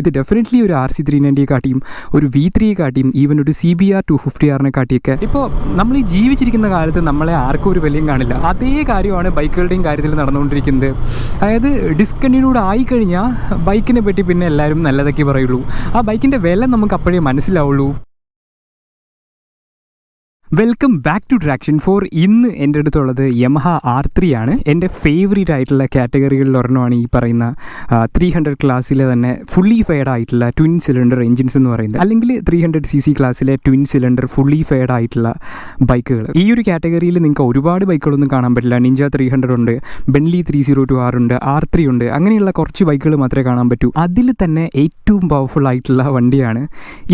ഇത് ഡെഫിനറ്റ്ലി ഒരു RC390 കാട്ടിയും ഒരു V3 കാട്ടിയും ഈവൻ ഒരു CBR 250R കാട്ടിയൊക്കെ ഇപ്പോൾ നമ്മൾ ഈ ജീവിച്ചിരിക്കുന്ന കാലത്ത് നമ്മളെ ആർക്കും ഒരു വിലയും കാണില്ല. അതേ കാര്യമാണ് ബൈക്കുകളുടെയും കാര്യത്തിൽ നടന്നുകൊണ്ടിരിക്കുന്നത്. അതായത് ഡിസ്കണ്ടിന്യൂഡ് ആയിക്കഴിഞ്ഞാൽ ബൈക്കിനെ പറ്റി പിന്നെ എല്ലാവരും നല്ലതൊക്കെ പറയുള്ളൂ. ആ ബൈക്കിൻ്റെ വില നമുക്ക് അപ്പോഴേ മനസ്സിലാവുള്ളൂ. Welcome back to Traction 4. ഇന്ന് എൻ്റെ അടുത്തുള്ളത് യമഹ R3 ആണ്. എൻ്റെ ഫേവറേറ്റ് ആയിട്ടുള്ള കാറ്റഗറികളിൽ ഒരെണ്ണമാണ് ഈ പറയുന്ന 300 ക്ലാസ്സിലെ തന്നെ ഫുള്ളി ഫെയർഡ് ആയിട്ടുള്ള ട്വിൻ സിലിണ്ടർ എഞ്ചിൻസ് എന്ന് പറയുന്നത്, അല്ലെങ്കിൽ 300cc ക്ലാസ്സിലെ ട്വിൻ സിലിണ്ടർ ഫുള്ളി ഫെയർഡ് ആയിട്ടുള്ള ബൈക്കുകൾ. ഈ ഒരു കാറ്റഗറിയിൽ നിങ്ങൾക്ക് ഒരുപാട് ബൈക്കുകളൊന്നും കാണാൻ പറ്റില്ല. നിഞ്ച 300 ഉണ്ട്, ബെൻലി 302R ഉണ്ട്, R3 ഉണ്ട്, അങ്ങനെയുള്ള കുറച്ച് ബൈക്കുകൾ മാത്രമേ കാണാൻ പറ്റൂ. അതിൽ തന്നെ ഏറ്റവും പവർഫുൾ ആയിട്ടുള്ള വണ്ടിയാണ്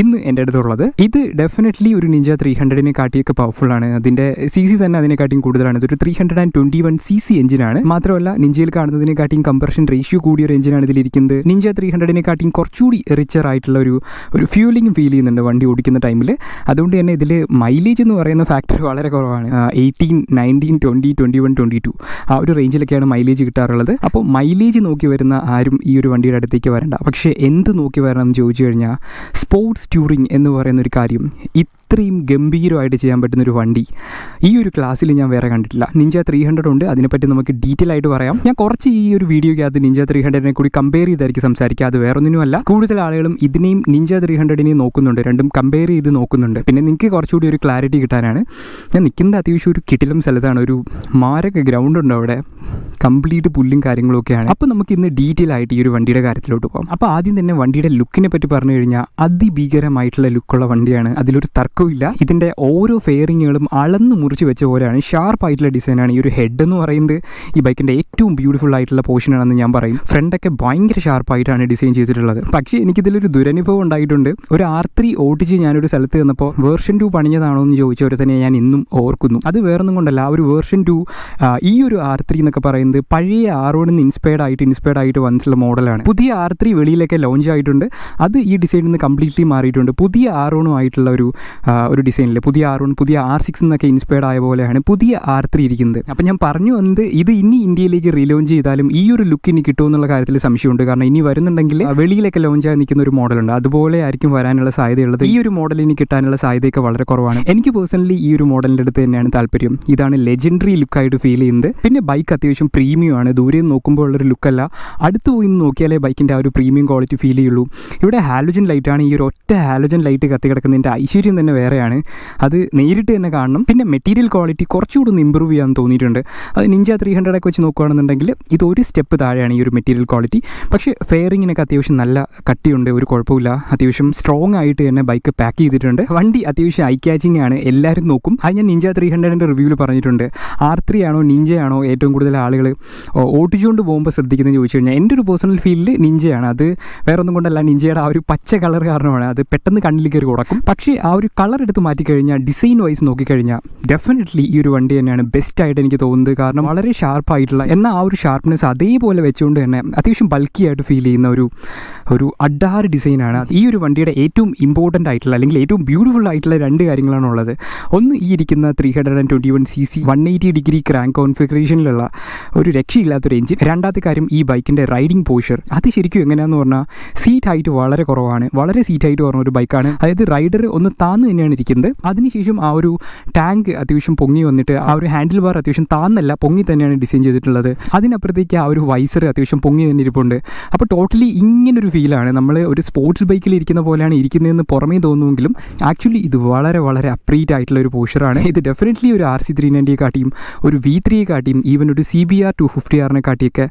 ഇന്ന് എൻ്റെ അടുത്തുള്ളത്. ഇത് ഡെഫിനറ്റ്ലി ഒരു നിഞ്ച 300നെ കാട്ടിയൊക്കെ പവർഫുൾ ആണ്. അതിൻ്റെ CC തന്നെ അതിനെക്കാട്ടിയും കൂടുതലാണ്. ഇതൊരു 321cc എഞ്ചിനാണ്. മാത്രമല്ല നിഞ്ചയിൽ കാണുന്നതിനെക്കാട്ടിയും കംപ്രഷൻ റേഷ്യോ കൂടിയ ഒരു എഞ്ചിനാണ് ഇതിലിരിക്കുന്നത്. നിഞ്ച 300നെക്കാട്ടിയും കുറച്ചുകൂടി റിച്ചർ ആയിട്ടുള്ള ഒരു ഫ്യൂലിംഗ് ഫീൽ ചെയ്യുന്നുണ്ട് വണ്ടി ഓടിക്കുന്ന ടൈമിൽ. അതുകൊണ്ട് തന്നെ ഇതിൽ മൈലേജ് എന്ന് പറയുന്ന ഫാക്ടർ വളരെ കുറവാണ്. 18, 19, 20, 21, 22 ആ ഒരു റേഞ്ചിലൊക്കെയാണ് മൈലേജ് കിട്ടാറുള്ളത്. അപ്പോൾ മൈലേജ് നോക്കി വരുന്ന ആരും ഈ ഒരു വണ്ടിയുടെ അടുത്തേക്ക് വരണ്ട. പക്ഷേ എന്ത് നോക്കി വരണം എന്ന് ചോദിച്ചു കഴിഞ്ഞാൽ സ്പോർട്സ് ടൂറിംഗ് എന്ന് പറയുന്ന ഒരു കാര്യം ഇത്രയും ഗംഭീരമായിട്ട് ചെയ്യാൻ പറ്റുന്നൊരു വണ്ടി ഈ ഒരു ക്ലാസ്സിൽ ഞാൻ വേറെ കണ്ടിട്ടില്ല. നിഞ്ച 300 ഉണ്ട്, അതിനെപ്പറ്റി നമുക്ക് ഡീറ്റെയിൽ ആയിട്ട് പറയാം. ഞാൻ കുറച്ച് ഈ ഒരു വീഡിയോയ്ക്കകത്ത് നിഞ്ച 300നെ കൂടി കമ്പയർ ചെയ്തായിരിക്കും സംസാരിക്കുക. അത് വേറൊന്നിനുമല്ല, കൂടുതൽ ആളുകളും ഇതിനെയും നിഞ്ച 300നെയും നോക്കുന്നുണ്ട്, രണ്ടും കമ്പയർ ചെയ്ത് നോക്കുന്നുണ്ട്. പിന്നെ നിങ്ങൾക്ക് കുറച്ചുകൂടി ഒരു ക്ലാരിറ്റി കിട്ടാനാണ്. ഞാൻ നിൽക്കുന്നത് അത്യാവശ്യം ഒരു കിടിലം സ്ഥലത്താണ്. ഒരു മാരക ഗ്രൗണ്ട് ഉണ്ട് അവിടെ, കംപ്ലീറ്റ് പുല്ലും കാര്യങ്ങളൊക്കെയാണ്. അപ്പോൾ നമുക്ക് ഇന്ന് ഡീറ്റെയിൽ ആയിട്ട് ഈ ഒരു വണ്ടിയുടെ കാര്യത്തിലോട്ട് പോകാം. അപ്പോൾ ആദ്യം തന്നെ വണ്ടിയുടെ ലുക്കിനെ പറ്റി പറഞ്ഞു കഴിഞ്ഞാൽ അതിഭീകരമായിട്ടുള്ള ലുക്കുള്ള വണ്ടിയാണ്, അതിലൊരു തർക്കമില്ല. ഇതിൻ്റെ ഓരോ ഫെയറിങ്ങുകളും അളന്ന് മുറിച്ച് വെച്ച പോലെയാണ്. ഷാർപ്പായിട്ടുള്ള ഡിസൈനാണ്. ഈ ഒരു ഹെഡ് എന്ന് പറയുന്നത് ഈ ബൈക്കിൻ്റെ ഏറ്റവും ബ്യൂട്ടിഫുൾ ആയിട്ടുള്ള പോർഷനാണെന്ന് ഞാൻ പറയും. ഫ്രണ്ടൊക്കെ ഭയങ്കര ഷാർപ്പായിട്ടാണ് ഡിസൈൻ ചെയ്തിട്ടുള്ളത്. പക്ഷേ എനിക്കിതിലൊരു ദുരനുഭവം ഉണ്ടായിട്ടുണ്ട്. ഒരു R3 ഓടിച്ച് ഞാനൊരു സ്ഥലത്ത് വന്നപ്പോൾ വേർഷൻ 2 പണിഞ്ഞതാണോ എന്ന് ചോദിച്ചവരെ തന്നെ ഞാൻ ഇന്നും ഓർക്കുന്നു. അത് വേറൊന്നും കൊണ്ടല്ല, ഒരു വേർഷൻ 2 ഈ ഒരു R3 എന്നൊക്കെ പറയുന്നത് പഴയ R1 ഇൻസ്പയർഡ് ആയിട്ട് വന്നിട്ടുള്ള മോഡലാണ്. പുതിയ R3 വെളിയിലൊക്കെ ലോഞ്ച് ആയിട്ടുണ്ട്. അത് ഈ ഡിസൈനിൽ നിന്ന് കംപ്ലീറ്റ്ലി മാറിയിട്ടുണ്ട്. പുതിയ R1 ആയിട്ടുള്ള ഒരു ഡിസൈനിൽ പുതിയ R1 പുതിയ R6 എന്നൊക്കെ ഇൻസ്പയർഡ് ആയ പോലെയാണ് പുതിയ R3 ഇരിക്കുന്നത്. അപ്പം ഞാൻ പറഞ്ഞു വന്നത്, ഇത് ഇനി ഇന്ത്യയിലേക്ക് റീലോഞ്ച് ചെയ്താലും ഈ ഒരു ലുക്ക് ഇനി കിട്ടുമെന്നുള്ള കാര്യത്തിൽ സംശയമുണ്ട്. കാരണം ഇനി വരുന്നുണ്ടെങ്കിൽ വെളിയിലൊക്കെ ലോഞ്ചായി നിൽക്കുന്ന ഒരു മോഡലുണ്ട്, അതുപോലെ ആയിരിക്കും വരാനുള്ള സാധ്യതയുള്ളത്. ഈ ഒരു മോഡൽ ഇനി കിട്ടാനുള്ള സാധ്യതയൊക്കെ വളരെ കുറവാണ്. എനിക്ക് പേഴ്സണലി ഈ ഒരു മോഡലിൻ്റെ അടുത്ത് തന്നെയാണ് താല്പര്യം. ഇതാണ് ലെജൻഡറി ലുക്കായിട്ട് ഫീൽ ചെയ്യുന്നത്. പിന്നെ ബൈക്ക് അത്യാവശ്യം പ്രീമിയം ആണ്. ദൂരെ നോക്കുമ്പോൾ ഉള്ളൊരു ലുക്കല്ല, അടുത്ത് പോയി നോക്കിയാലേ ബൈക്കിൻ്റെ ആ ഒരു പ്രീമിയം ക്വാളിറ്റി ഫീൽ ചെയ്യുള്ളൂ. ഇവിടെ ഹാലോജൻ ലൈറ്റാണ്. ഈ ഒരു ഒറ്റ ഹാലോജൻ ലൈറ്റ് കത്തി കിടക്കുന്നതിൻ്റെ ഐശ്വര്യം തന്നെ വേറെയാണ്. അത് നേരിട്ട് തന്നെ കാണണം. പിന്നെ മെറ്റീരിയൽ ക്വാളിറ്റി കുറച്ചുകൂടി ഒന്ന് ഇമ്പ്രൂവ് ചെയ്യാൻ തോന്നിയിട്ടുണ്ട്. അത് നിഞ്ച 300 ഒക്കെ വെച്ച് നോക്കുകയാണെന്നുണ്ടെങ്കിൽ ഇത് ഒരു സ്റ്റെപ്പ് താഴെയാണ് ഈ ഒരു മെറ്റീരിയൽ ക്വാളിറ്റി. പക്ഷേ ഫെയറിങ്ങിനൊക്കെ അത്യാവശ്യം നല്ല കട്ടിയുണ്ട്, ഒരു കുഴപ്പമില്ല. അത്യാവശ്യം സ്ട്രോങ് ആയിട്ട് തന്നെ ബൈക്ക് പാക്ക് ചെയ്തിട്ടുണ്ട്. വണ്ടി അത്യാവശ്യം ഐ ക്യാച്ചിങ് ആണ്, എല്ലാവരും നോക്കും. അത് ഞാൻ നിഞ്ച 300ൻ്റെ റിവ്യൂവിൽ പറഞ്ഞിട്ടുണ്ട്. R3 ആണോ നിഞ്ചയാണോ ഏറ്റവും കൂടുതൽ ആളുകൾ ഓടിച്ചുകൊണ്ട് പോകുമ്പോൾ ശ്രദ്ധിക്കുന്നതെന്ന് ചോദിച്ചു കഴിഞ്ഞാൽ എൻ്റെ ഒരു പേഴ്സണൽ ഫീലിൽ നിഞ്ചയാണ്. അത് വേറൊന്നും കൊണ്ടല്ല, നിഞ്ചയുടെ ആ ഒരു പച്ച കളർ കാരണമാണ്. അത് പെട്ടെന്ന് കണ്ണിൽ കയറി കൊടുക്കും. പക്ഷേ ആ ഒരു കളർ എടുത്ത് മാറ്റിക്കഴിഞ്ഞാൽ ഡിസൈൻ വൈസ് നോക്കിക്കഴിഞ്ഞാൽ ഡെഫിനറ്റ്ലി ഈ ഒരു വണ്ടി തന്നെയാണ് ബെസ്റ്റ് ആയിട്ട് എനിക്ക് തോന്നുന്നത്. കാരണം വളരെ ഷാർപ്പായിട്ടുള്ള, എന്നാൽ ആ ഒരു ഷാർപ്പ്നെസ് അതേപോലെ വെച്ചുകൊണ്ട് തന്നെ അത്യാവശ്യം ബൾക്കി ആയിട്ട് ഫീൽ ചെയ്യുന്ന ഒരു അഡാറ് ഡിസൈനാണ്. ഈ ഒരു വണ്ടിയുടെ ഏറ്റവും ഇമ്പോർട്ടൻ്റ് ആയിട്ടുള്ള, അല്ലെങ്കിൽ ഏറ്റവും ബ്യൂട്ടിഫുൾ ആയിട്ടുള്ള രണ്ട് കാര്യങ്ങളാണ് ഉള്ളത്. ഒന്ന്, ഈ ഇരിക്കുന്ന 321cc 180° ക്രാങ്ക് കോൺഫിഗറേഷനിലുള്ള ഒരു രക്ഷയില്ലാത്തൊരു എഞ്ചിൻ. രണ്ടാമത്തെ കാര്യം, ഈ ബൈക്കിൻ്റെ റൈഡിംഗ് പോഷർ. അത് ശരിക്കും എങ്ങനെയാണെന്ന് പറഞ്ഞാൽ സീറ്റ് ഹൈറ്റ് വളരെ കുറവാണ്, വളരെ സീറ്റ് ഹൈറ്റ് കുറഞ്ഞ ഒരു ബൈക്കാണ്. അതായത് റൈഡർ ഒന്ന് താന്ന് തന്നെയാണ് ഇരിക്കുന്നത്. അതിനുശേഷം ആ ഒരു ടാങ്ക് അത്യാവശ്യം പൊങ്ങി വന്നിട്ട് ആ ഒരു ഹാൻഡിൽ ബാർ അത്യാവശ്യം താന്നല്ല, പൊങ്ങി തന്നെയാണ് ഡിസൈൻ ചെയ്തിട്ടുള്ളത്. അതിനപ്പുറത്തേക്ക് ആ ഒരു വൈസർ അത്യാവശ്യം പൊങ്ങി തന്നെ ഇരിപ്പുണ്ട്. അപ്പോൾ ടോട്ടലി ഇങ്ങനൊരു ഫീലാണ്. നമ്മൾ ഒരു സ്പോർട്സ് ബൈക്കിൽ ഇരിക്കുന്ന പോലെയാണ് ഇരിക്കുന്നതെന്ന് പുറമേ തോന്നുമെങ്കിലും ആക്ച്വലി ഇത് വളരെ വളരെ അപ്രീറ്റ് ആയിട്ടുള്ള ഒരു പോഷറാണ്. ഇത് ഡെഫിനറ്റ്ലി ഒരു RC390 കാട്ടിയും ഒരു V3 കാട്ടിയും ഈവൻ ഒരു CBR 250R കാട്ടിയൊക്കെ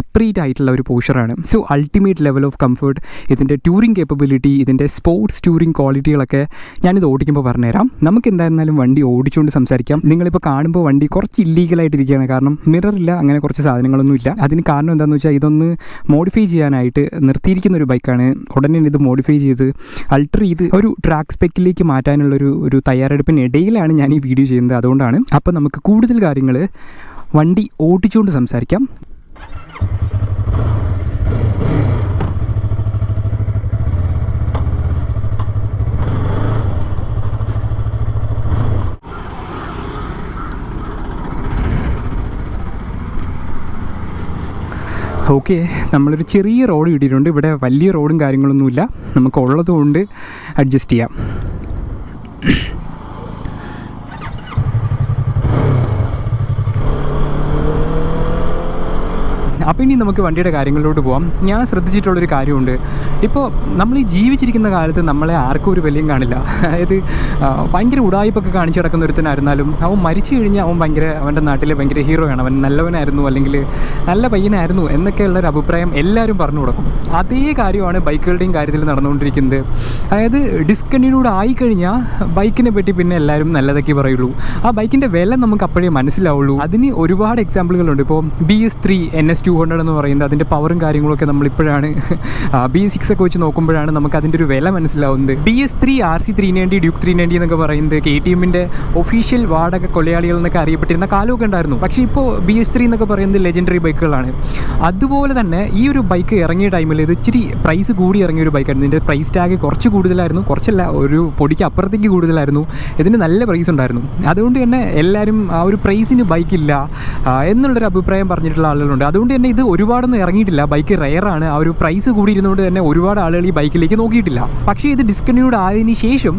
അപ്രീറ്റ് ആയിട്ടുള്ള ഒരു പോഷറാണ്. So ultimate level of comfort, ഇതിൻ്റെ ടൂറിംഗ് കേപ്പബിലിറ്റി, ഇതിൻ്റെ സ്പോർട്സ് ടൂറിംഗ് ക്വാളിറ്റികളൊക്കെ ഞാനിത് ഓടിക്കുമ്പോൾ പറഞ്ഞുതരാം. നമുക്ക് എന്തായിരുന്നാലും വണ്ടി ഓടിച്ചുകൊണ്ട് സംസാരിക്കാം. നിങ്ങളിപ്പോൾ കാണുമ്പോൾ വണ്ടി കുറച്ച് ഇല്ലീഗലായിട്ടിരിക്കുകയാണ്. കാരണം മിററില്ല, അങ്ങനെ കുറച്ച് സാധനങ്ങളൊന്നും ഇല്ല. അതിന് കാരണം എന്താണെന്ന് വെച്ചാൽ ഇതൊന്ന് മോഡിഫൈ ചെയ്യാനായിട്ട് നിർത്തിയിരിക്കുന്ന ഒരു ബൈക്കാണ്. ഉടനെ ഇത് മോഡിഫൈ ചെയ്ത് അൾട്ടർ ചെയ്ത് ഒരു ട്രാക്ക് സ്പെക്കിലേക്ക് മാറ്റാനുള്ളൊരു തയ്യാറെടുപ്പിനിടയിലാണ് ഞാൻ ഈ വീഡിയോ ചെയ്യുന്നത്. അതുകൊണ്ടാണ്. അപ്പോൾ നമുക്ക് കൂടുതൽ കാര്യങ്ങൾ വണ്ടി ഓടിച്ചുകൊണ്ട് സംസാരിക്കാം. ഓക്കെ, നമ്മളൊരു ചെറിയ റോഡ് കിട്ടിയിട്ടുണ്ട്. ഇവിടെ വലിയ റോഡും കാര്യങ്ങളൊന്നുമില്ല, നമുക്ക് ഉള്ളതുകൊണ്ട് അഡ്ജസ്റ്റ് ചെയ്യാം. അപ്പോൾ ഇനി നമുക്ക് വണ്ടിയുടെ കാര്യങ്ങളിലോട്ട് പോകാം. ഞാൻ ശ്രദ്ധിച്ചിട്ടുള്ളൊരു കാര്യമുണ്ട്, ഇപ്പോൾ നമ്മൾ ഈ ജീവിച്ചിരിക്കുന്ന കാലത്ത് നമ്മളെ ആർക്കും ഒരു വിലയും കാണില്ല. അതായത് ഭയങ്കര ഉടായ്പൊക്കെ കാണിച്ചു കിടക്കുന്ന ഒരുത്തനായിരുന്നാലും അവൻ മരിച്ചു കഴിഞ്ഞാൽ അവൻ അവൻ്റെ നാട്ടിലെ ഭയങ്കര ഹീറോയാണ്, അവൻ നല്ലവനായിരുന്നു അല്ലെങ്കിൽ നല്ല പയ്യനായിരുന്നു എന്നൊക്കെയുള്ളൊരു അഭിപ്രായം എല്ലാവരും പറഞ്ഞു കൊടുക്കും. അതേ കാര്യമാണ് ബൈക്കുകളുടെയും കാര്യത്തിൽ നടന്നുകൊണ്ടിരിക്കുന്നത്. അതായത് ഡിസ്കണ്ടിന്യൂഡ് ആയിക്കഴിഞ്ഞാൽ ബൈക്കിനെ പറ്റി പിന്നെ എല്ലാവരും നല്ലതൊക്കെ പറയുള്ളൂ. ആ ബൈക്കിൻ്റെ വില നമുക്ക് അപ്പോഴേ മനസ്സിലാവുള്ളൂ. അതിന് ഒരുപാട് എക്സാമ്പിളുകളുണ്ട്. ഇപ്പോൾ BS3 NS200 എന്ന് പറയുന്നത് അതിൻ്റെ പവറും കാര്യങ്ങളൊക്കെ നമ്മളിപ്പോഴാണ് BS6 ഒക്കെ വെച്ച് നോക്കുമ്പോഴാണ് നമുക്ക് അതിൻ്റെ ഒരു വില മനസ്സിലാവുന്നത്. BS3 RC390 Duke 390 എന്നൊക്കെ പറയുന്നത് KTMൻ്റെ ഒഫീഷ്യൽ വാടക കൊലയാളികൾ എന്നൊക്കെ അറിയപ്പെട്ടിരുന്ന കാലമൊക്കെ ഉണ്ടായിരുന്നു. പക്ഷേ ഇപ്പോൾ BS3 എന്നൊക്കെ പറയുന്നത് ലെജൻഡറി ബൈക്കുകളാണ്. അതുപോലെ തന്നെ ഈ ഒരു ബൈക്ക് ഇറങ്ങിയ ടൈമിൽ ഇത് ഇച്ചിരി പ്രൈസ് കൂടി ഇറങ്ങിയ ഒരു ബൈക്കായിരുന്നു. ഇതിൻ്റെ പ്രൈസ് ടാഗ് കുറച്ച് കൂടുതലായിരുന്നു, കുറച്ചല്ല ഒരു പൊടിക്ക് അപ്പുറത്തേക്ക് കൂടുതലായിരുന്നു. ഇതിന് നല്ല പ്രൈസ് ഉണ്ടായിരുന്നു. അതുകൊണ്ട് തന്നെ എല്ലാവരും ആ ഒരു പ്രൈസിന് ബൈക്കില്ല എന്നുള്ളൊരു അഭിപ്രായം പറഞ്ഞിട്ടുള്ള ആളുകളുണ്ട്. അതുകൊണ്ട് തന്നെ ഇത് ഒരുപാടൊന്നും ഇറങ്ങിയിട്ടില്ല. ബൈക്ക് റെയറാണ്. ആ ഒരു പ്രൈസ് കൂടിയിരുന്നുകൊണ്ട് തന്നെ ഒരുപാട് ആളുകൾ ഈ ബൈക്കിലേക്ക് നോക്കിയിട്ടില്ല. പക്ഷേ ഇത് ഡിസ്കണ്ടിന്യൂഡ് ആയതിന് ശേഷം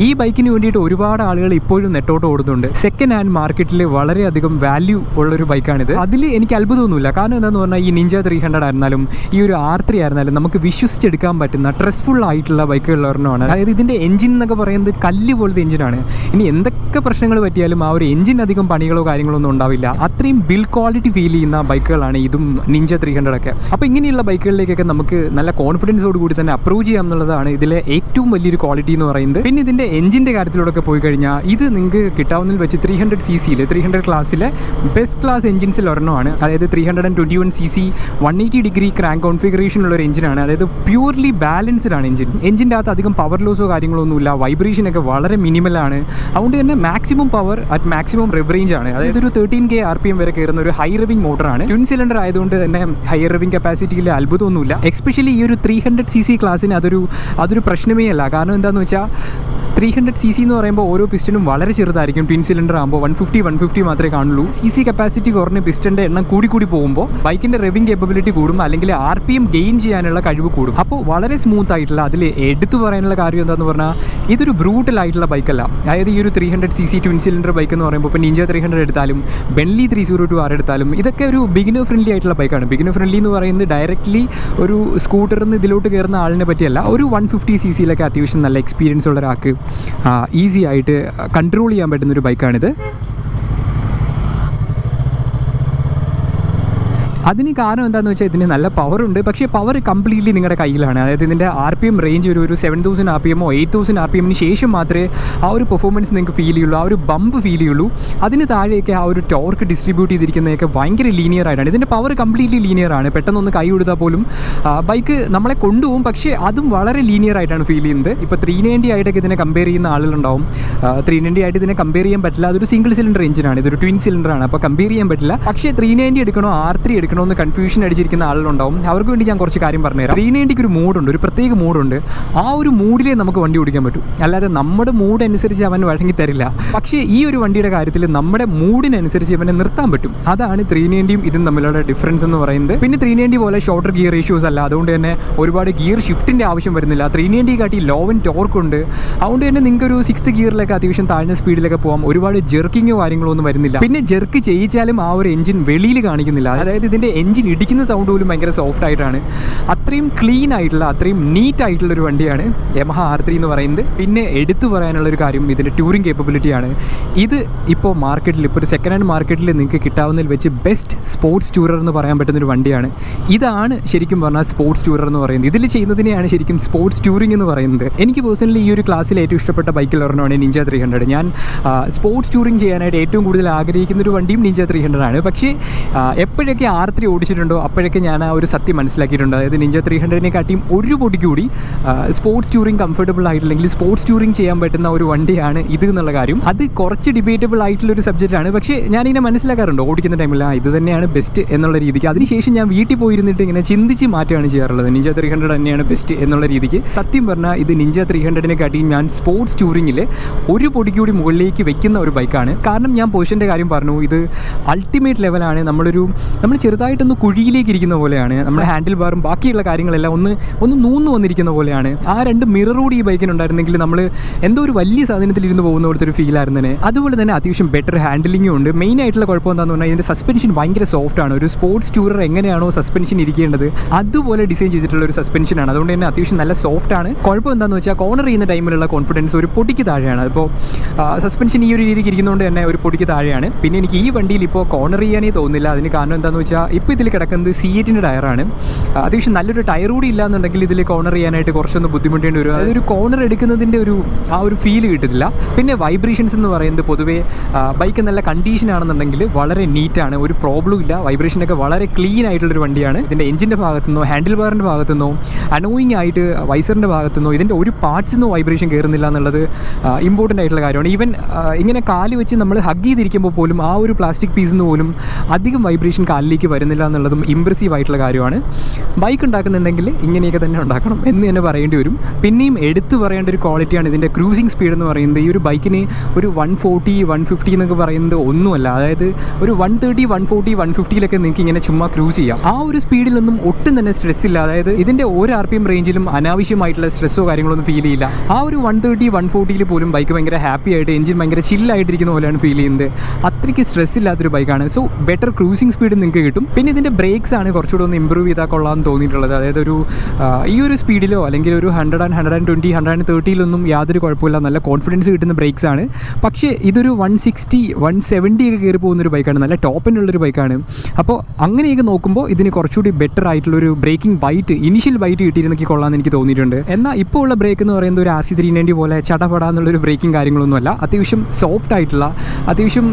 ഈ ബൈക്കിന് വേണ്ടിയിട്ട് ഒരുപാട് ആളുകൾ ഇപ്പോഴും നെട്ടോട്ട് ഓടുന്നുണ്ട്. സെക്കൻഡ് ഹാൻഡ് മാർക്കറ്റിൽ വളരെയധികം വാല്യൂ ഉള്ളൊരു ബൈക്കാണിത്. അതിൽ എനിക്ക് അത്ഭുതമൊന്നുമില്ല. കാരണം എന്താണെന്ന് പറഞ്ഞാൽ ഈ Ninja 300 ആയിരുന്നാലും ഈ ഒരു R3 ആയിരുന്നാലും നമുക്ക് വിശ്വസിച്ചെടുക്കാൻ പറ്റുന്ന ട്രസ്റ്റ്ഫുൾ ആയിട്ടുള്ള ബൈക്കുകളിൽ ഒരെണ്ണമാണ്. അതായത് ഇതിൻ്റെ എഞ്ചിൻ എന്നൊക്കെ പറയുന്നത് കല്ല് പോലത്തെ എഞ്ചിനാണ്. ഇനി എന്തൊക്കെ പ്രശ്നങ്ങൾ പറ്റിയാലും ആ ഒരു എഞ്ചിൻ അധികം പണികളോ കാര്യങ്ങളോ ഒന്നും ഉണ്ടാവില്ല. അത്രയും ബിൽഡ് ക്വാളിറ്റി ഫീൽ ചെയ്യുന്ന ബൈക്കുകളാണ് ഇതും Ninja 300 ഒക്കെ. അപ്പോൾ ഇങ്ങനെയുള്ള ബൈക്കുകളിലേക്കൊക്കെ നമുക്ക് നല്ല കോൺഫിഡൻസോട് കൂടി തന്നെ അപ്രോച്ച് ചെയ്യാം എന്നുള്ളതാണ് ഇതിലെ ഏറ്റവും വലിയൊരു ക്വാളിറ്റി എന്ന് പറയുന്നത്. പിന്നെ ഇതിൻ്റെ എഞ്ചിൻ്റെ കാര്യത്തിലൂടെ പോയി കഴിഞ്ഞാൽ ഇത് നിങ്ങൾക്ക് കിട്ടാവുന്നതിൽ വെച്ച് 300 ക്ലാസ്സിലെ ബെസ്റ്റ് ക്ലാസ് എഞ്ചിൻസിൽ ഒരെണ്ണമാണ്. അതായത് 321cc 180 ഡിഗ്രി ക്രാങ്ക് കോൺഫിഗറേഷനുള്ള ഒരു എഞ്ചിനാണ്. അതായത് പ്യൂർലി ബാലൻസ്ഡ് ആണ് എഞ്ചിൻ. എഞ്ചിൻ്റെ അകത്ത് അധികം പവർ ലോസോ കാര്യങ്ങളൊന്നുമില്ല. വൈബ്രേഷനൊക്കെ വളരെ മിനിമലാണ്. അതുകൊണ്ട് തന്നെ maximum power at maximum Rive range ആണ്. അതായത് ഒരു 13K RPM വരെ കയറുന്ന ഒരു ഹൈ റിവിംഗ് മോട്ടറാണ്. ട്വിൻ സിലിണ്ടർ ആയതുകൊണ്ട് തന്നെ ഹയർ റിവിംഗ് കപ്പാസിറ്റിയിൽ അത്ഭുതമൊന്നുമില്ല. എസ്പെഷ്യലി ഈ ഒരു 300cc ക്ലാസ്സിന് അതൊരു പ്രശ്നമേ അല്ല. കാരണം എന്താണെന്ന് വെച്ചാൽ 300cc എന്ന് പറയുമ്പോൾ ഓരോ പിസ്റ്റനും വളരെ ചെറുതായിരിക്കും. ട്വിൻ സിലിണ്ടർ ആകുമ്പോൾ 150 മാത്രമേ കാണുള്ളൂ. CC കപ്പാസിറ്റി കുറഞ്ഞ പിസ്റ്റൻ്റെ എണ്ണം കൂടി പോകുമ്പോൾ ബൈക്കിൻ്റെ റിവിംഗ് കേപ്പബിലിറ്റി കൂടും, അല്ലെങ്കിൽ RPM ഗെയിൻ ചെയ്യാനുള്ള കഴിവ് കൂടും. അപ്പോൾ വളരെ സ്മൂത്ത് ആയിട്ടുള്ള, അതിൽ എടുത്തു പറയാനുള്ള കാര്യം എന്താണെന്ന് പറഞ്ഞാൽ ഇതൊരു ബ്രൂട്ടൽ ആയിട്ടുള്ള ബൈക്കല്ല. അതായത് ഈ ഒരു 300cc ട്വിൻ സിലിണ്ടർ ബൈക്ക് എന്ന് പറയുമ്പോൾ ഇപ്പോൾ Ninja 300 എടുത്താലും Bentley 302R എടുത്താലും ഇതൊക്കെ ഒരു ബിഗിനർ ഫ്രണ്ട്ലി ആയിട്ടുള്ള ബൈക്കാണ്. ബിഗിനർ ഫ്രണ്ട്ലി എന്ന് പറയുന്നത് ഡയറക്റ്റ്ലി ഒരു സ്കൂട്ടറിൽ നിന്ന് ഇതിലോട്ട് കയറുന്ന ആളിനെ പറ്റിയല്ല. ഒരു 150cc അത്യാവശ്യം നല്ല എക്സ്പീരിയൻസ് ഉള്ള ഒരാൾക്ക് ഈസി ആയിട്ട് കൺട്രോൾ ചെയ്യാൻ പറ്റുന്നൊരു ബൈക്കാണിത്. അതിന് കാരണം എന്താണെന്ന് വെച്ചാൽ ഇതിന് നല്ല പവറുണ്ട്. പക്ഷേ പവർ കംപ്ലീറ്റ്ലി നിങ്ങളുടെ കയ്യിലാണ്. അതായത് ഇതിൻ്റെ RPM റേഞ്ച് ഒരു 7000 RPM 8000 RPM ശേഷം മാത്രമേ ആ ഒരു പെർഫോമൻസ് നിങ്ങൾക്ക് ഫീൽ ചെയ്യുള്ളൂ, ആ ഒരു ബമ്പ് ഫീൽ ചെയ്യുള്ളൂ. അതിന് താഴെയൊക്കെ ആ ഒരു ടോർക്ക് ഡിസ്ട്രിബ്യൂട്ട് ചെയ്തിരിക്കുന്നതൊക്കെ ഭയങ്കര ലീനിയർ ആയിട്ടാണ്. ഇതിൻ്റെ പവർ കംപ്ലീറ്റ്ലി ലീനിയർ ആണ്. പെട്ടെന്നൊന്ന് കൈ കൊടുത്താൽ പോലും ബൈക്ക് നമ്മളെ കൊണ്ടുപോകും, പക്ഷേ അതും വളരെ ലീനിയർ ആയിട്ടാണ് ഫീൽ ചെയ്യുന്നത്. ഇപ്പോൾ 390 ആയിട്ടൊക്കെ ഇതിനെ കമ്പയർ ചെയ്യുന്ന ആളുകളുണ്ടാവും. 390 ആയിട്ട് ഇതിനെ കമ്പയർ ചെയ്യാൻ പറ്റില്ല. അതൊരു സിംഗിൾ സിലിണ്ടർ എഞ്ചിനാണ്, ഇതൊരു ട്വിൻ സിലിണ്ടറാണ്. അപ്പോൾ കമ്പയർ ചെയ്യാൻ പറ്റില്ല. പക്ഷേ 390 എടുക്കണോ R3 എടുക്കണോ എന്ന് കൺഫ്യൂഷൻ അടിച്ചിരിക്കുന്ന ആളുകളുണ്ടാവും. അവർക്ക് വേണ്ടി ഞാൻ കുറച്ച് കാര്യം പറഞ്ഞുതരാം. 390ക്ക് ഒരു മൂഡുണ്ട്, ഒരു പ്രത്യേക മൂഡുണ്ട്. ആ ഒരു മൂഡിലേ നമുക്ക് വണ്ടി ഓടിക്കാൻ പറ്റും. അല്ലാതെ നമ്മുടെ മൂഡ് അനുസരിച്ച് അവൻ വഴങ്ങി തരില്ല. പക്ഷേ ഈ ഒരു വണ്ടിയുടെ കാര്യത്തിൽ നമ്മുടെ മൂഡിനനുസരിച്ച് അവനെ നിർത്താൻ പറ്റും. അതാണ് 390യും ഇതും തമ്മിലുള്ള ഡിഫറൻസ് എന്ന് പറയുന്നത്. പിന്നെ 390 പോലെ ഷോർട്ടർ ഗിയർ റേഷ്യോസ് അല്ല. അതുകൊണ്ട് തന്നെ ഒരുപാട് ഗിയർ ഷിഫ്റ്റിൻ്റെ ആവശ്യം വരുന്നില്ല. 390 കാട്ടി ലോ ആൻഡ് ടോർക്ക് ഉണ്ട്. അതുകൊണ്ട് തന്നെ നിങ്ങൾക്ക് ഒരു 6th ഗിയറിലൊക്കെ അത്യാവശ്യം താഴ്ന്ന സ്പീഡിലൊക്കെ പോകാം. ഒരുപാട് ജെർക്കിങ്ങോ കാര്യങ്ങളോ ഒന്നും വരുന്നില്ല. പിന്നെ ജെർക്ക് ചെയ്യിച്ചാലും ആ ഒരു എഞ്ചിൻ വെളിയിൽ കാണിക്കുന്നില്ല. അതായത് ഇതിൻ്റെ എഞ്ചിൻ ഇടിക്കുന്ന സൗണ്ട് പോലും ഭയങ്കര സോഫ്റ്റ് ആയിട്ടാണ്. അത്രയും ക്ലീൻ ആയിട്ടുള്ള, അത്രയും നീറ്റ് ആയിട്ടുള്ളൊരു വണ്ടിയാണ് Yamaha R3 എന്ന് പറയുന്നത്. പിന്നെ എടുത്തു പറയാനുള്ളൊരു കാര്യം ഇതിൻ്റെ ടൂറിംഗ് കേപ്പബിലിറ്റിയാണ്. ഇത് ഇപ്പോൾ മാർക്കറ്റിൽ, ഇപ്പോൾ ഒരു സെക്കൻഡ് ഹാൻഡ് മാർക്കറ്റിൽ നിങ്ങൾക്ക് കിട്ടാവുന്നതിൽ വെച്ച് ബെസ്റ്റ് സ്പോർട്സ് ടൂറർ എന്ന് പറയാൻ പറ്റുന്നൊരു വണ്ടിയാണ്. ഇതാണ് ശരിക്കും പറഞ്ഞാൽ സ്പോർട്സ് ടൂറർ എന്ന് പറയുന്നത്. ഇതിൽ ചെയ്യുന്നതിനെയാണ് ശരിക്കും സ്പോർട്സ് ടൂറിംഗ് എന്ന് പറയുന്നത്. എനിക്ക് പേഴ്സണലി ഈ ഒരു ക്ലാസ്സിൽ ഏറ്റവും ഇഷ്ടപ്പെട്ട ബൈക്കിൽ ഒരെണ്ണമാണ് Ninja 300. ഞാൻ സ്പോർട്സ് ടൂറിംഗ് ചെയ്യാനായിട്ട് ഏറ്റവും കൂടുതൽ ആഗ്രഹിക്കുന്നൊരു വണ്ടിയും Ninja 300 ആണ്. പക്ഷേ എപ്പോഴൊക്കെ R3 ഓടിച്ചിട്ടുണ്ടോ അപ്പോഴൊക്കെ ഞാൻ ആ ഒരു സത്യം മനസ്സിലാക്കിയിട്ടുണ്ട്. അതായത് Ninja 300-നെക്കാട്ടിയും ഒരു പൊടി കൂടി സ്പോർട്സ് ടൂറിംഗ് കംഫർട്ടബിൾ ആയിട്ടില്ലെങ്കിൽ സ്പോർട്സ് ടൂറിംഗ് ചെയ്യാൻ പറ്റുന്ന ഒരു വണ്ടിയാണ് ഇത് എന്നുള്ള കാര്യം. അത് കുറച്ച് ഡിബേറ്റബിൾ ആയിട്ടുള്ളൊരു സബ്ജക്റ്റാണ്. പക്ഷേ ഞാനിങ്ങനെ മനസ്സിലാക്കാറുണ്ട് ഓടിക്കുന്ന ടൈമിൽ ഇത് തന്നെയാണ് ബെസ്റ്റ് എന്നുള്ള രീതിക്ക്. അതിനുശേഷം ഞാൻ വീട്ടിൽ പോയിരുന്നിട്ട് ഇങ്ങനെ ചിന്തിച്ച് മാറ്റുകയാണ് ചെയ്യാറുള്ളത്. Ninja 300 തന്നെയാണ് ബെസ്റ്റ് എന്നുള്ള രീതിക്ക്. സത്യം പറഞ്ഞാൽ ഇത് Ninja 300-നെക്കാട്ടിയും ഞാൻ സ്പോർട്സ് ടൂറിങ്ങിൽ ഒരു പൊടി കൂടി മുകളിലേക്ക് വെക്കുന്ന ഒരു ബൈക്കാണ്. കാരണം ഞാൻ പൊസിഷൻ്റെ കാര്യം പറഞ്ഞു, ഇത് അൾട്ടിമേറ്റ് ലെവലാണ്. നമ്മൾ ചെറുതായിട്ടൊന്ന് കുഴിയിലേക്ക് ഇരിക്കുന്ന പോലെയാണ്. നമ്മുടെ ഹാൻഡിൽ ബാറും ബാക്കിയുള്ള കാര്യങ്ങളെല്ലാം ഒന്ന് നൂന്ന് വന്നിരിക്കുന്ന പോലെയാണ്. ആ 2 മിറർ കൂടി ഈ ബൈക്കിനുണ്ടായിരുന്നെങ്കിൽ നമ്മൾ എന്തോ ഒരു വലിയ സാധനത്തിൽ ഇരുന്ന് പോകുന്ന പോലത്തെ ഒരു ഫീൽ ആയിരുന്നു. അതുപോലെ തന്നെ അത്യാവശ്യം ബെറ്റർ ഹാൻഡിലിങ്ങും ഉണ്ട്. മെയിൻ ആയിട്ടുള്ള കുഴപ്പം എന്താണെന്ന് പറഞ്ഞാൽ ഇതിൻ്റെ സസ്പെൻഷൻ ഭയങ്കര സോഫ്റ്റ് ആണ്. ഒരു സ്പോർട്സ് ടൂറർ എങ്ങനെയാണോ സസ്പെൻഷൻ ഇരിക്കേണ്ടത് അതുപോലെ ഡിസൈൻ ചെയ്തിട്ടുള്ള ഒരു സസ്പെൻഷനാണ്. അതുകൊണ്ട് തന്നെ അത്യാവശ്യം നല്ല സോഫ്റ്റ് ആണ്. കുഴപ്പം എന്താണെന്ന് വെച്ചാൽ കോർണർ ചെയ്യുന്ന ടൈമിലുള്ള കോൺഫിഡൻസ് ഒരു പൊടിക്ക് താഴെയാണ്. അതിപ്പോൾ സസ്പെൻഷൻ ഈ ഒരു രീതിക്ക് ഇരിക്കുന്നതുകൊണ്ട് തന്നെ ഒരു പൊടിക്ക് താഴെയാണ്. പിന്നെ എനിക്ക് ഈ വണ്ടിയിൽ ഇപ്പോൾ കോർണർ ചെയ്യാനേ തോന്നുന്നില്ല. അതിന് കാരണം എന്താണെന്ന് വെച്ചാൽ ഇപ്പോൾ ഇതിൽ കിടക്കുന്നത് C8-ൻ്റെ ടയറാണ്. അത്യാവശ്യം നല്ലൊരു ടയർ കൂടി ഇല്ലാന്നുണ്ടെങ്കിൽ ഇതിൽ കോർണർ ചെയ്യാനായിട്ട് കുറച്ചൊന്ന് ബുദ്ധിമുട്ടേണ്ടി വരും. അതൊരു കോർണർ എടുക്കുന്നതിൻ്റെ ആ ഒരു ഫീൽ കിട്ടത്തില്ല. പിന്നെ വൈബ്രേഷൻസ് എന്ന് പറയുന്നത് പൊതുവേ ബൈക്ക് നല്ല കണ്ടീഷൻ ആണെന്നുണ്ടെങ്കിൽ വളരെ നീറ്റാണ്, ഒരു പ്രോബ്ലം ഇല്ല. വൈബ്രേഷനൊക്കെ വളരെ ക്ലീൻ ആയിട്ടുള്ളൊരു വണ്ടിയാണ്. ഇതിൻ്റെ എഞ്ചിൻ്റെ ഭാഗത്തുനിന്നോ ഹാൻഡിൽ ബാറിൻ്റെ ഭാഗത്തുനിന്നോ അനോയിങ് ആയിട്ട് വൈസറിൻ്റെ ഭാഗത്തുനിന്നോ ഇതിൻ്റെ ഒരു പാർട്സിൽ നിന്നോ വൈബ്രേഷൻ കയറുന്നില്ല എന്നുള്ളത് ഇമ്പോർട്ടൻ്റ് ആയിട്ടുള്ള കാര്യമാണ്. ഈവൻ ഇങ്ങനെ കാല് വെച്ച് നമ്മൾ ഹഗ് ചെയ്തിരിക്കുമ്പോൾ പോലും ആ ഒരു പ്ലാസ്റ്റിക് പീസിൽ നിന്ന് പോലും അധികം വൈബ്രേഷൻ കാലിലേക്ക് വരുന്നില്ല എന്നുള്ളതും ഇമ്പ്രസീവ് ആയിട്ടുള്ള കാര്യമാണ്. ബൈക്ക് ഉണ്ടാക്കുന്നുണ്ടെങ്കിൽ ഇങ്ങനെയൊക്കെ തന്നെ ഉണ്ടാക്കണം എന്ന് തന്നെ പറയേണ്ടി വരും. പിന്നെയും എടുത്തു പറയേണ്ട ഒരു ക്വാളിറ്റിയാണ് ഇതിൻ്റെ ക്രൂസിംഗ് സ്പീഡ് എന്ന് പറയുന്നത്. ഈ ഒരു ബൈക്കിന് ഒരു 140, 150 എന്നൊക്കെ പറയുന്നത് ഒന്നുമല്ല. അതായത് ഒരു 130, 140, 150 നിങ്ങൾക്ക് ഇങ്ങനെ ചുമ്മാ ക്രൂസ് ചെയ്യാം. ആ ഒരു സ്പീഡിലൊന്നും ഒട്ടും തന്നെ സ്ട്രെസ് ഇല്ല. അതായത് ഇതിൻ്റെ ഒരു RPM റേഞ്ചിലും അനാവശ്യമായിട്ടുള്ള സ്ട്രെസ്സോ കാര്യങ്ങളൊന്നും ഫീൽ ചെയ്യില്ല. ആ ഒരു 130, 140 പോലും ബൈക്ക് ഭയങ്കര ഹാപ്പി ആയിട്ട് എഞ്ചിൻ ഭയങ്കര ചില്ലായിട്ടിരിക്കുന്ന പോലെയാണ് ഫീൽ ചെയ്യുന്നത്. അത്രയ്ക്ക് സ്ട്രെസ് ഇല്ലാത്തൊരു ബൈക്കാണ്. സോ ബെറ്റർ ക്രൂസിംഗ് സ്പീഡ് നിങ്ങൾക്ക് കിട്ടും. പിന്നെ ഇതിൻ്റെ ബ്രേക്സ് ആണ് കുറച്ചുകൂടെ ഒന്ന് ഇമ്പ്രൂവ് ചെയ്താൽ കൊള്ളാമെന്ന് തോന്നിയിട്ടുള്ളത്. അതായത് ഈ ഒരു സ്പീഡിലോ അല്ലെങ്കിൽ ഒരു 100, 120, 130 യാതൊരു കുഴപ്പമില്ല, നല്ല കോൺഫിഡൻസ് കിട്ടുന്ന ബ്രേക്സ് ആണ്. പക്ഷേ ഇതൊരു 160, 170 ഒക്കെ കയറി പോകുന്നൊരു ബൈക്കാണ്, നല്ല ടോപ്പ് എൻഡുള്ളൊരു ബൈക്കാണ്. അപ്പോൾ അങ്ങനെയൊക്കെ നോക്കുമ്പോൾ ഇതിന് കുറച്ചുകൂടി ബെറ്റർ ആയിട്ടുള്ളൊരു ബ്രേക്കിംഗ് ബൈറ്റ്, ഇനിഷ്യൽ ബൈറ്റ് കിട്ടിയിരുന്നെങ്കിൽ കൊള്ളാമെന്ന് എനിക്ക് തോന്നിയിട്ടുണ്ട്. എന്നാൽ ഇപ്പോൾ ഉള്ള ബ്രേക്ക് എന്ന് പറയുന്നത് ഒരു RC 390 പോലെ ചടപടാന്നുള്ളൊരു ബ്രേക്കിംഗ് കാര്യങ്ങളൊന്നുമല്ല. അത്യാവശ്യം സോഫ്റ്റ് ആയിട്ടുള്ള, അത്യാവശ്യം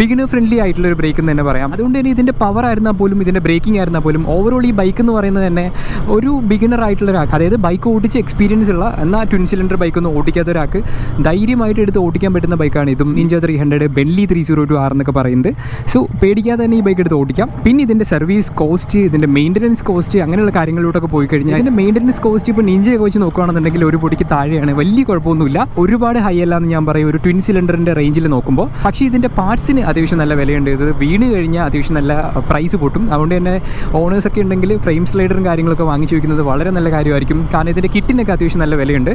ബിഗിനർ ഫ്രണ്ട്ലി ആയിട്ടുള്ളൊരു ബ്രേക്ക് എന്ന് തന്നെ പറയാം. അതുകൊണ്ട് തന്നെ ഇതിൻ്റെ പവർ ആയിരുന്നാൽ പോലും ഇതിൻ്റെ ബ്രേക്കിംഗ് ആയിരുന്നാൽ പോലും ഓവറോൾ ഈ ബൈക്ക് എന്ന് പറയുന്നത് തന്നെ ഒരു ബിഗിനർ ആയിട്ടുള്ള ഒരാൾക്ക്, അതായത് ബൈക്ക് ഓടിച്ച് എക്സ്പീരിയൻസ് ഉള്ള എന്നാൽ ട്വിൻ സിലിണ്ടർ ബൈക്കൊന്നും ഓടിക്കാത്ത ഒരാൾക്ക് ധൈര്യമായിട്ട് എടുത്ത് ഓടിക്കാൻ പറ്റുന്ന ബൈക്കാണ് ഇതും. നിഞ്ച 300, ബെൻലി 302R എന്നൊക്കെ പറയുന്നത്. സോ പേടിക്കാതെ തന്നെ ഈ ബൈക്ക് എടുത്ത് ഓടിക്കാം. പിന്നെ ഇതിൻ്റെ സർവീസ് കോസ്റ്റ്, ഇതിൻ്റെ മെയിൻ്റനൻസ് കോസ്റ്റ്, അങ്ങനെയുള്ള കാര്യങ്ങളിലോട്ടൊക്കെ പോയി കഴിഞ്ഞാൽ ഇതിൻ്റെ മെയിൻ്റനൻസ് കോസ്റ്റ് ഇപ്പോൾ നിഞ്ചയൊക്കെ വെച്ച് നോക്കുകയാണെന്നുണ്ടെങ്കിൽ ഒരു പൊടിക്ക് താഴെയാണ്, വലിയ കുഴപ്പമൊന്നുമില്ല, ഒരുപാട് ഹൈ അല്ല എന്ന് ഞാൻ പറയും ഒരു ട്വിൻ സിലിണ്ടറിൻ്റെ റേഞ്ചിൽ നോക്കുമ്പോൾ. പക്ഷേ ഇതിൻ്റെ പാർട്സിന് അത്യാവശ്യം നല്ല വിലയുണ്ട്. ഇത് വീണ് കഴിഞ്ഞാൽ അത്യാവശ്യം നല്ല പ്രൈസ് പൊട്ടും. അതുകൊണ്ട് തന്നെ ഓണേഴ്സൊക്കെ ഉണ്ടെങ്കിൽ ഫ്രെയിം സ്ലൈഡറും കാര്യങ്ങളൊക്കെ വാങ്ങിച്ചു വയ്ക്കുന്നത് വളരെ നല്ല കാര്യമായിരിക്കും. കാരണം ഇതിൻ്റെ കിറ്റിനൊക്കെ അത്യാവശ്യം നല്ല വിലയുണ്ട്.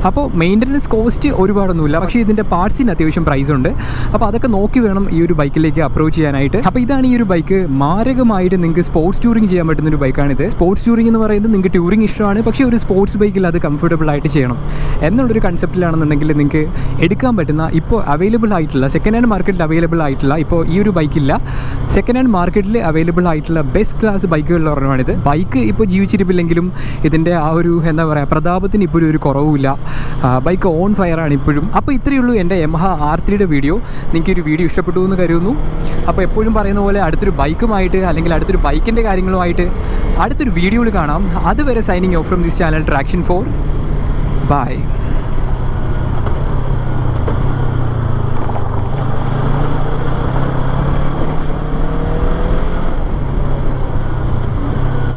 അപ്പോൾ മെയിൻ്റനൻസ് കോസ്റ്റ് ഒരുപാടൊന്നുമില്ല, പക്ഷേ ഇതിൻ്റെ പാർട്സിന് അത്യാവശ്യം പ്രൈസ് ഉണ്ട്. അപ്പോൾ അതൊക്കെ നോക്കി വേണം ഈ ഒരു ബൈക്കിലേക്ക് അപ്രോച്ച് ചെയ്യാനായിട്ട്. അപ്പോൾ ഇതാണ് ഈ ഒരു ബൈക്ക്. മാരകമായിട്ട് നിങ്ങൾക്ക് സ്പോർട്സ് ടൂറിംഗ് ചെയ്യാൻ പറ്റുന്ന ഒരു ബൈക്കാണിത്. സ്പോർട്സ് ടൂറിംഗ് എന്ന് പറയുന്നത് നിങ്ങൾക്ക് ടൂറിംഗ് ഇഷ്ടമാണ്, പക്ഷേ ഒരു സ്പോർട്സ് ബൈക്കിൽ അത് കംഫർട്ടബിൾ ആയിട്ട് ചെയ്യണം എന്നുള്ളൊരു കൺസെപ്റ്റിലാണെന്നുണ്ടെങ്കിൽ നിങ്ങൾക്ക് എടുക്കാൻ പറ്റുന്ന ഇപ്പോൾ അവൈലബിൾ ആയിട്ടുള്ള സെക്കൻഡ് ഹാൻഡ് മാർക്കറ്റിൽ അവൈലബിൾ ആയിട്ടുള്ള, ഇപ്പോൾ ഈ ഒരു ബൈക്കില്ല, സെക്കൻഡ് ഹാൻഡ് മാർക്കറ്റിൽ അവൈലബിൾ ആയിട്ടുള്ള ബെസ്റ്റ് ക്ലാസ് ബൈക്കുകളിൽ ഒരെണ്ണമാണിത്. ബൈക്ക് ഇപ്പോൾ ജീവിച്ചിരിപ്പില്ലെങ്കിലും ഇതിൻ്റെ ആ ഒരു എന്താ പറയുക പ്രതാപത്തിന് ഇപ്പോഴും ഒരു കുറവുമില്ല. ബൈക്ക് ഓൺ ഫയറാണ് ഇപ്പോഴും. അപ്പോൾ ഇത്രയേ ഉള്ളൂ എൻ്റെ Yamaha R3യുടെ വീഡിയോ. നിങ്ങൾക്കൊരു വീഡിയോ ഇഷ്ടപ്പെട്ടു എന്ന് കരുതുന്നു. അപ്പോൾ എപ്പോഴും പറയുന്ന പോലെ അടുത്തൊരു ബൈക്കുമായിട്ട് അല്ലെങ്കിൽ അടുത്തൊരു ബൈക്കിൻ്റെ കാര്യങ്ങളുമായിട്ട് അടുത്തൊരു വീഡിയോയിൽ കാണാം. അതുവരെ signing off from this channel Traction 4. By.